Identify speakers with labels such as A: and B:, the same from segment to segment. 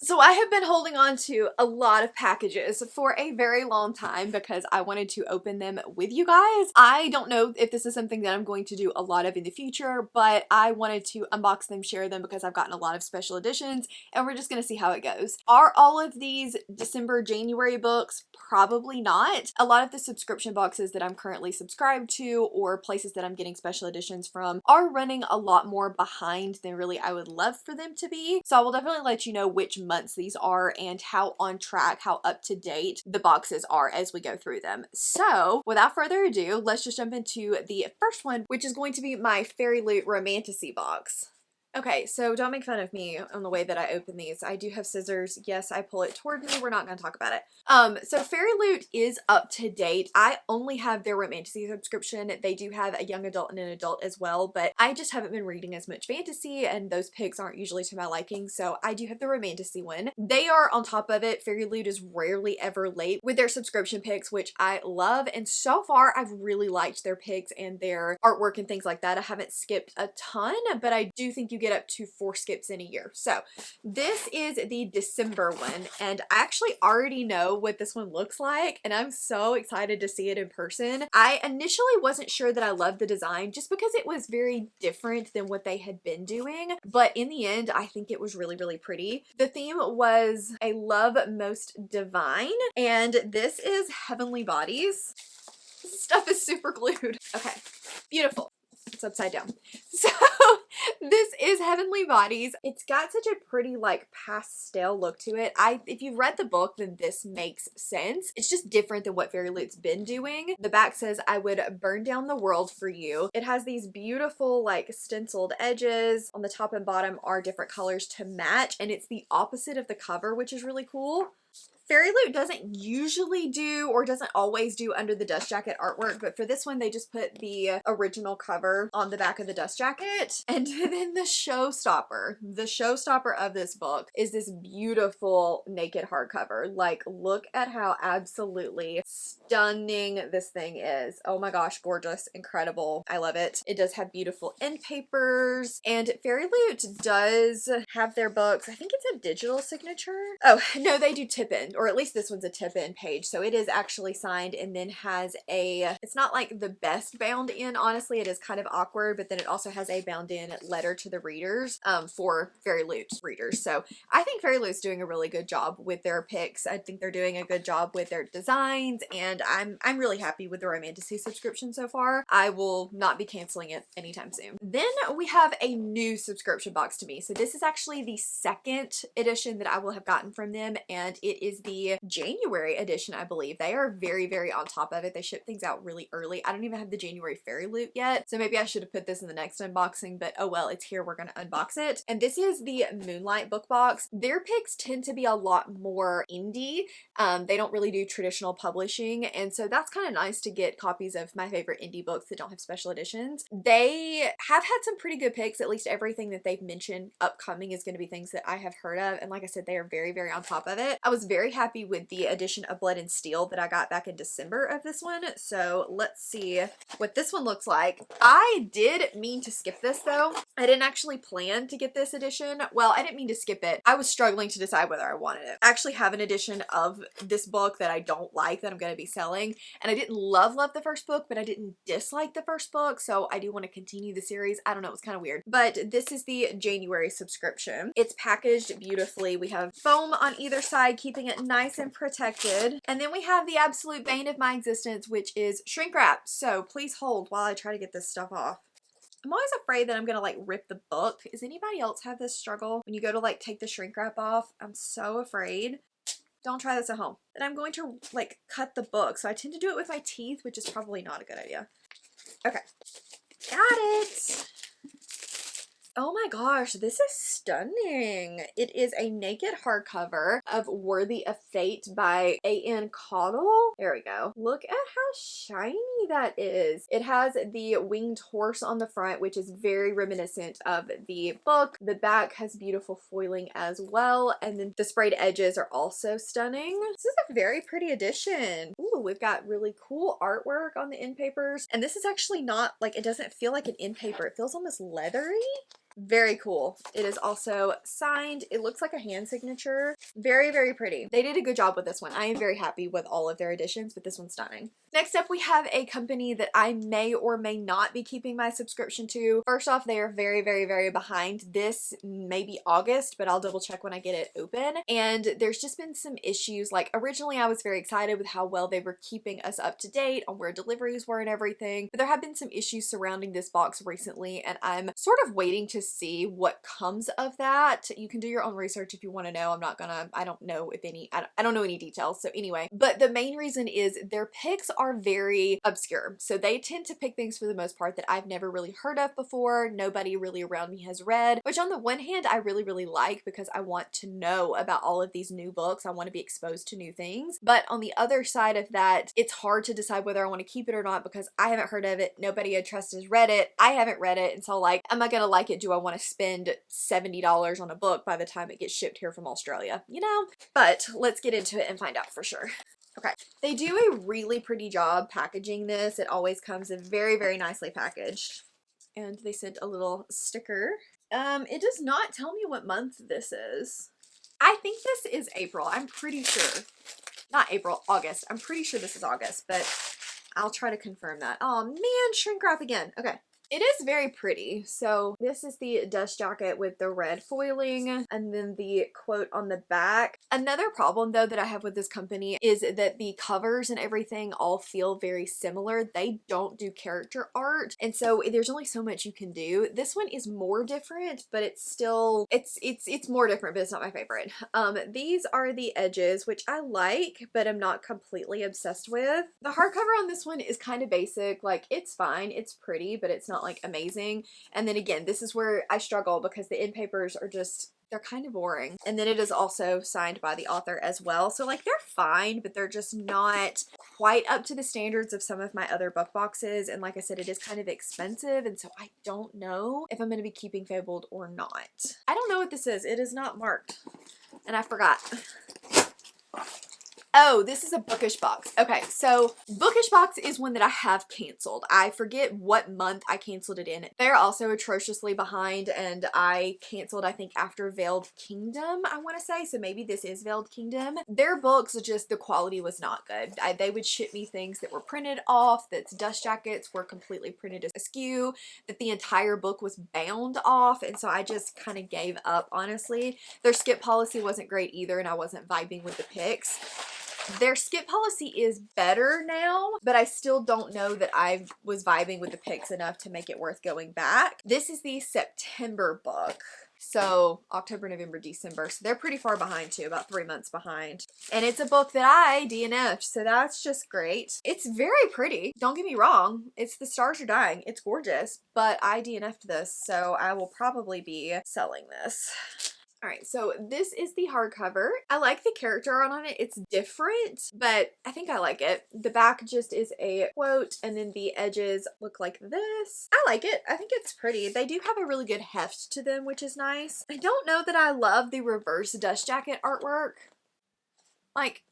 A: So I have been holding on to a lot of packages for a very long time because I wanted to open them with you guys. I don't know if this is something that I'm going to do a lot of in the future, but I wanted to unbox them, share them because I've gotten a lot of special editions and we're just going to see how it goes. Are all of these December, January books? Probably not. A lot of the subscription boxes that I'm currently subscribed to or places that I'm getting special editions from are running a lot more behind than really I would love for them to be. So I will definitely let you know which months these are and how on track, how up to date the boxes are as we go through them. So without further ado, let's just jump into the first one, which is going to be my FairyLoot Romantasy box. Okay, so don't make fun of me on the way that I open these. I do have scissors. Yes, I pull it toward me. We're not going to talk about it. So FairyLoot is up to date. I only have their Romantasy subscription. They do have a young adult and an adult as well, but I just haven't been reading as much fantasy and those picks aren't usually to my liking, so I do have the Romantasy one. They are on top of it. FairyLoot is rarely ever late with their subscription picks, which I love, and so far I've really liked their picks and their artwork and things like that. I haven't skipped a ton, but I do think you get up to 4 skips in a year. So this is the December one, and I actually already know what this one looks like, and I'm so excited to see it in person. I initially wasn't sure that I loved the design just because it was very different than what they had been doing, but in the end, I think it was really, really pretty. The theme was a love most divine, and this is Heavenly Bodies. This stuff is super glued. Okay, beautiful. It's upside down. So this is Heavenly Bodies. It's got such a pretty like pastel look to it. If you've read the book, then this makes sense. It's just different than what FairyLoot's been doing. The back says, I would burn down the world for you. It has these beautiful like stenciled edges. On the top and bottom are different colors to match, and it's the opposite of the cover, which is really cool. FairyLoot doesn't usually do or doesn't always do under the dust jacket artwork, but for this one they just put the original cover on the back of the dust jacket. And then the showstopper of this book is this beautiful naked hardcover. Like, look at how absolutely stunning this thing is. Oh my gosh, gorgeous, incredible. I love it. It does have beautiful end papers, and FairyLoot does have their books. I think it's a digital signature. Oh, no, they do tip-in, or at least this one's a tip-in page. So it is actually signed and then has it's not like the best bound in, honestly. It is kind of awkward, but then it also has a bound in letter to the readers for FairyLoot readers. So I think FairyLoot's doing a really good job with their picks. I think they're doing a good job with their designs, and I'm really happy with the Romantasy subscription so far. I will not be canceling it anytime soon. Then we have a new subscription box to me. So this is actually the second edition that I will have gotten from them, and it is the January edition, I believe. They are very, very on top of it. They ship things out really early. I don't even have the January FairyLoot yet, so maybe I should have put this in the next unboxing, but oh well, it's here. We're gonna unbox it. And this is the Moonlight Book Box. Their picks tend to be a lot more indie. They don't really do traditional publishing, and so that's kind of nice to get copies of my favorite indie books that don't have special editions. They have had some pretty good picks. At least everything that they've mentioned upcoming is going to be things that I have heard of, and like I said, they are very, very on top of it. I was very happy with the edition of Blood and Steel that I got back in December of this one, so let's see what this one looks like. I did mean to skip this though. I didn't actually plan to get this edition. Well, I didn't mean to skip it. I was struggling to decide whether I wanted it. I actually have an edition of this book that I don't like that I'm going to be selling, and I didn't love the first book, but I didn't dislike the first book, so I do want to continue the series. I don't know, it's kind of weird. But this is the January subscription. It's packaged beautifully. We have foam on either side, keeping it nice and protected. And then we have the absolute bane of my existence, which is shrink wrap. So please hold while I try to get this stuff off. I'm always afraid that I'm gonna like rip the book. Does anybody else have this struggle when you go to like take the shrink wrap off? I'm so afraid. Don't try this at home. And I'm going to like cut the book, so I tend to do it with my teeth, which is probably not a good idea. Okay, got it. Oh my gosh, this is stunning. It is a naked hardcover of Worthy of Fate by A.N. Caudle. There we go. Look at how shiny that is. It has the winged horse on the front, which is very reminiscent of the book. The back has beautiful foiling as well, and then the sprayed edges are also stunning. This is a very pretty edition. Ooh, we've got really cool artwork on the end papers, and this is actually not like, it doesn't feel like an end paper. It feels almost leathery. Very cool. It is also signed. It looks like a hand signature. Very, very pretty. They did a good job with this one. I am very happy with all of their editions, but this one's stunning. Next up, we have a company that I may or may not be keeping my subscription to. First off, they are very, very, very behind. This may be August, but I'll double check when I get it open. And there's just been some issues. Like, originally I was very excited with how well they were keeping us up to date on where deliveries were and everything, but there have been some issues surrounding this box recently, and I'm sort of waiting to see what comes of that. You can do your own research if you want to know. I don't know if any, I don't know any details. So anyway, but the main reason is their picks are very obscure. So they tend to pick things for the most part that I've never really heard of before. Nobody really around me has read, which on the one hand, I really, really like because I want to know about all of these new books. I want to be exposed to new things. But on the other side of that, it's hard to decide whether I want to keep it or not because I haven't heard of it. Nobody I trust has read it. I haven't read it. And so like, am I going to like it? Do I want to spend $70 on a book by the time it gets shipped here from Australia? You know? But let's get into it and find out for sure. Okay, they do a really pretty job packaging this. It always comes in very, very nicely packaged. And they sent a little sticker. It does not tell me what month this is. I think this is April. I'm pretty sure. Not April, August. I'm pretty sure this is August, but I'll try to confirm that. Oh man, shrink wrap again. Okay. It is very pretty. So this is the dust jacket with the red foiling and then the quote on the back. Another problem though that I have with this company is that the covers and everything all feel very similar. They don't do character art, and so there's only so much you can do. This one is more different, but it's still it's more different, but it's not my favorite. These are the edges, which I like, but I'm not completely obsessed with. The hardcover on this one is kind of basic. Like, it's fine, it's pretty, but it's not like amazing. And then again, this is where I struggle because the end papers are just, they're kind of boring. And then it is also signed by the author as well. So like, they're fine, but they're just not quite up to the standards of some of my other book boxes. And like I said, it is kind of expensive. And so I don't know if I'm going to be keeping Fabled or not. I don't know what this is. It is not marked. And I forgot. Oh, this is a Bookish Box. Okay, so Bookish Box is one that I have canceled. I forget what month I canceled it in. They're also atrociously behind, and I canceled, I think, after Veiled Kingdom, I want to say. So maybe this is Veiled Kingdom. Their books, just the quality was not good. They would ship me things that were printed off, that dust jackets were completely printed askew, that the entire book was bound off, and so I just kind of gave up, honestly. Their skip policy wasn't great either, and I wasn't vibing with the picks. Their skip policy is better now, but I still don't know that I was vibing with the picks enough to make it worth going back. This is the September book. So October, November, December. So they're pretty far behind too, about 3 months behind. And it's a book that I DNF'd, so that's just great. It's very pretty. Don't get me wrong. It's The Stars Are Dying. It's gorgeous, but I DNF'd this, so I will probably be selling this. Alright, so this is the hardcover. I like the character art on it. It's different, but I think I like it. The back just is a quote, and then the edges look like this. I like it. I think it's pretty. They do have a really good heft to them, which is nice. I don't know that I love the reverse dust jacket artwork. Like,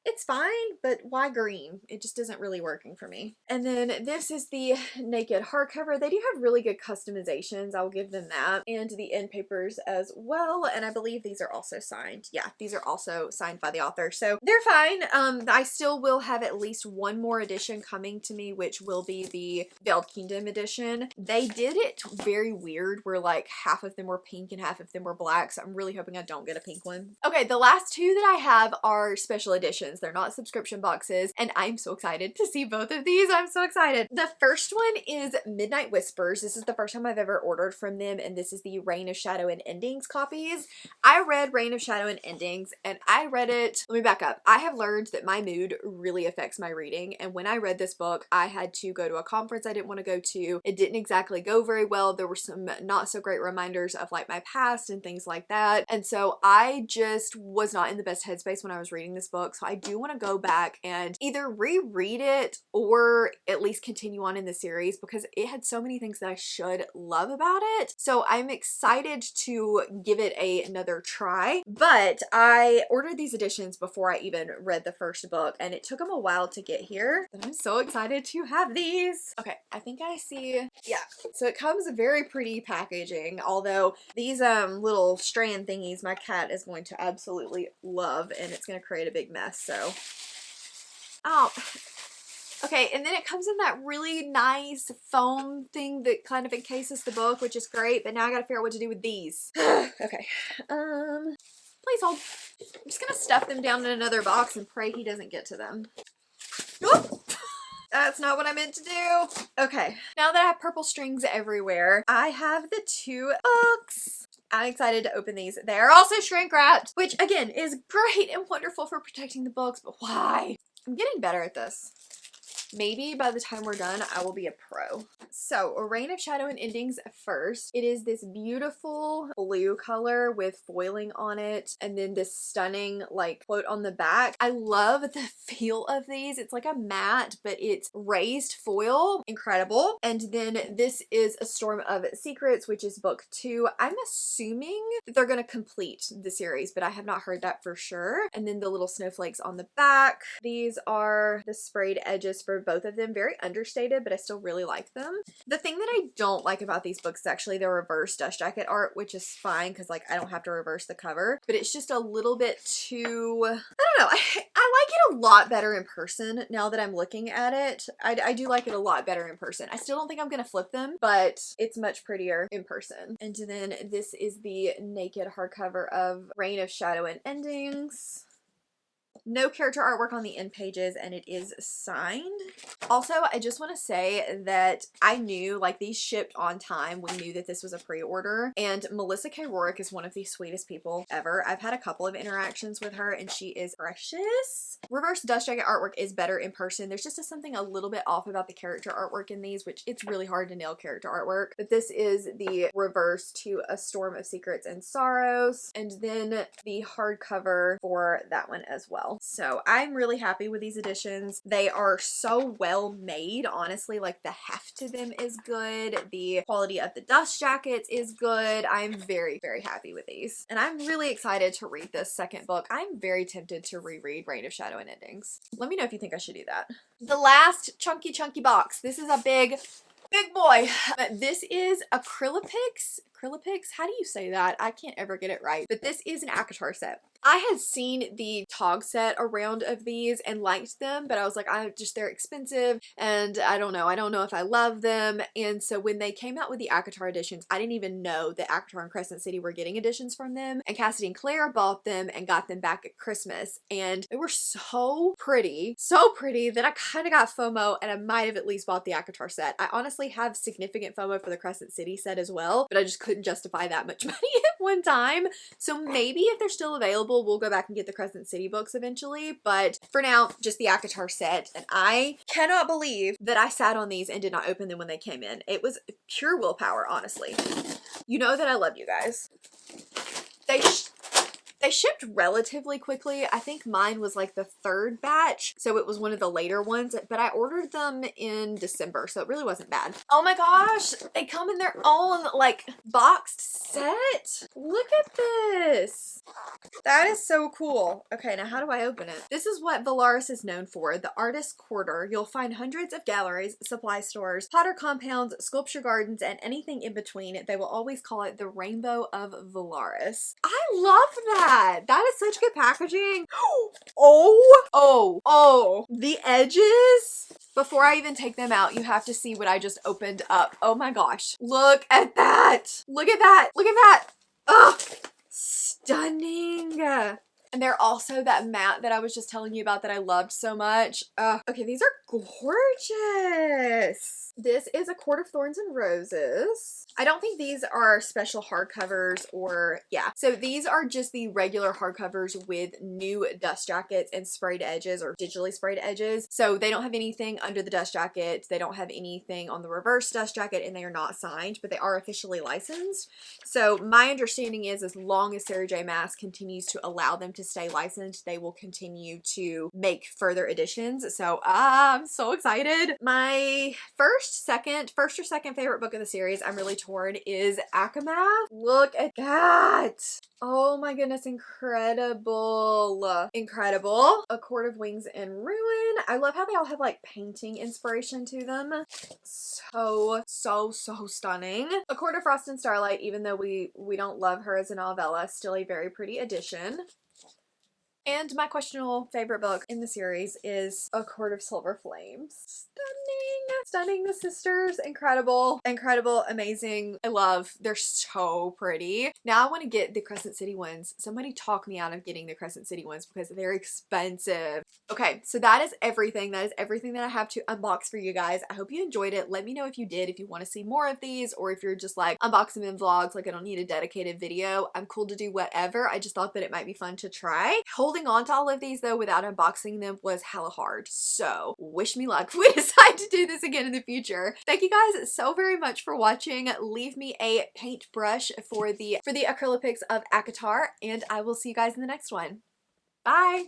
A: it's fine, but why green? It just isn't really working for me. And then this is the naked hardcover. They do have really good customizations. I'll give them that. And the end papers as well. And I believe these are also signed. Yeah, these are also signed by the author. So they're fine. I still will have at least one more edition coming to me, which will be the Veiled Kingdom edition. They did it very weird where like half of them were pink and half of them were black. So I'm really hoping I don't get a pink one. Okay, the last two that I have are special editions. They're not subscription boxes, and I'm so excited to see both of these. I'm so excited. The first one is Midnight Whispers. This is the first time I've ever ordered from them, and this is the Reign of Shadow and Endings copies. I read Reign of Shadow and Endings, and I read it. Let me back up. I have learned that my mood really affects my reading, and when I read this book, I had to go to a conference I didn't want to go to. It didn't exactly go very well. There were some not so great reminders of like my past and things like that, and so I just was not in the best headspace when I was reading this book, so I do want to go back and either reread it or at least continue on in the series because it had so many things that I should love about it. So I'm excited to give it another try. But I ordered these editions before I even read the first book, and it took them a while to get here. But I'm so excited to have these. Okay, I think I see. Yeah, so it comes very pretty packaging, although these little strand thingies my cat is going to absolutely love, and it's going to create a big mess. So oh, okay, and then it comes in that really nice foam thing that kind of encases the book, which is great, but now I gotta figure out what to do with these. Okay, please hold. I'm just gonna stuff them down in another box and pray he doesn't get to them. Oop! That's not what I meant to do. Okay, now that I have purple strings everywhere, I have the two books. I'm excited to open these. They're also shrink wrapped, which again is great and wonderful for protecting the books, but why? I'm getting better at this. Maybe by the time we're done, I will be a pro. So, A Reign of Shadow and Endings first. It is this beautiful blue color with foiling on it, and then this stunning like quote on the back. I love the feel of these. It's like a matte, but it's raised foil. Incredible. And then this is A Storm of Secrets, which is book 2. I'm assuming that they're going to complete the series, but I have not heard that for sure. And then the little snowflakes on the back. These are the sprayed edges for both of them. Very understated, but I still really like them. The thing that I don't like about these books is actually the reverse dust jacket art, which is fine because like I don't have to reverse the cover, but it's just a little bit too, I don't know. I like it a lot better in person now that I'm looking at it. I do like it a lot better in person. I still don't think I'm gonna flip them, but it's much prettier in person. And then this is the naked hardcover of Reign of Shadow and Endings. No character artwork on the end pages, and it is signed. Also, I just want to say that I knew, like, these shipped on time. We knew that this was a pre-order, and Melissa K. Rourke is one of the sweetest people ever. I've had a couple of interactions with her, and she is precious. Reverse dust jacket artwork is better in person. There's just something a little bit off about the character artwork in these, which it's really hard to nail character artwork. But this is the reverse to A Storm of Secrets and Sorrows, and then the hardcover for that one as well. So I'm really happy with these editions. They are so well made, honestly. Like the heft to them is good. The quality of the dust jackets is good. I'm very, very happy with these. And I'm really excited to read this second book. I'm very tempted to reread Reign of Shadow and Endings. Let me know if you think I should do that. The last chunky box. This is a big boy. This is Acrylopix. How do you say that? I can't ever get it right. But this is an ACOTAR set. I had seen the Tog set around of these and liked them, but I was like, they're expensive and I don't know if I love them. And so when they came out with the ACOTAR editions, I didn't even know that ACOTAR and Crescent City were getting editions from them. And Cassidy and Claire bought them and got them back at Christmas. And they were so pretty that I kind of got FOMO and I might have at least bought the ACOTAR set. I honestly have significant FOMO for the Crescent City set as well, but I just couldn't justify that much money at one time. So maybe if they're still available, we'll go back and get the Crescent City books eventually, but for now, just the ACOTAR set. And I cannot believe that I sat on these and did not open them when they came in. It was pure willpower, honestly. You know that I love you guys. They shipped relatively quickly. I think mine was like the third batch, so it was one of the later ones, but I ordered them in December, so it really wasn't bad. Oh my gosh, they come in their own like boxed set. Look at this. That is so cool. Okay, now how do I open it? This is what Valaris is known for, the artist quarter. You'll find hundreds of galleries, supply stores, potter compounds, sculpture gardens, and anything in between. They will always call it the Rainbow of Valaris. I love that. That is such good packaging. Oh, the edges. Before I even take them out, you have to see what I just opened up. Oh my gosh. Look at that. Look at that. Look at that. Ugh. Stunning. And they're also that matte that I was just telling you about that I loved so much. Okay, these are gorgeous. This is A Court of Thorns and Roses. I don't think these are special hardcovers or, yeah. So these are just the regular hardcovers with new dust jackets and sprayed edges or digitally sprayed edges. So they don't have anything under the dust jacket. They don't have anything on the reverse dust jacket, and they are not signed, but they are officially licensed. So my understanding is as long as Sarah J. Maas continues to allow them to stay licensed, they will continue to make further editions. So I'm so excited. My first or second favorite book of the series, I'm really torn, is Akamath. Look at that. Oh my goodness, incredible. Incredible. A Court of Wings and Ruin. I love how they all have like painting inspiration to them. So stunning. A Court of Frost and Starlight, even though we don't love her as a novella, still a very pretty addition. And my questionable favorite book in the series is A Court of Silver Flames. Stunning. Stunning, the sisters. Incredible. Incredible. Amazing. I love. They're so pretty. Now I want to get the Crescent City ones. Somebody talk me out of getting the Crescent City ones because they're expensive. Okay, so that is everything. That is everything that I have to unbox for you guys. I hope you enjoyed it. Let me know if you did, if you want to see more of these, or if you're just like unboxing them in vlogs, like I don't need a dedicated video. I'm cool to do whatever. I just thought that it might be fun to try. Holding on to all of these though without unboxing them was hella hard. So wish me luck if we decide to do this again in the future. Thank you guys so very much for watching. Leave me a paintbrush for the acrylic pics of ACOTAR, and I will see you guys in the next one. Bye!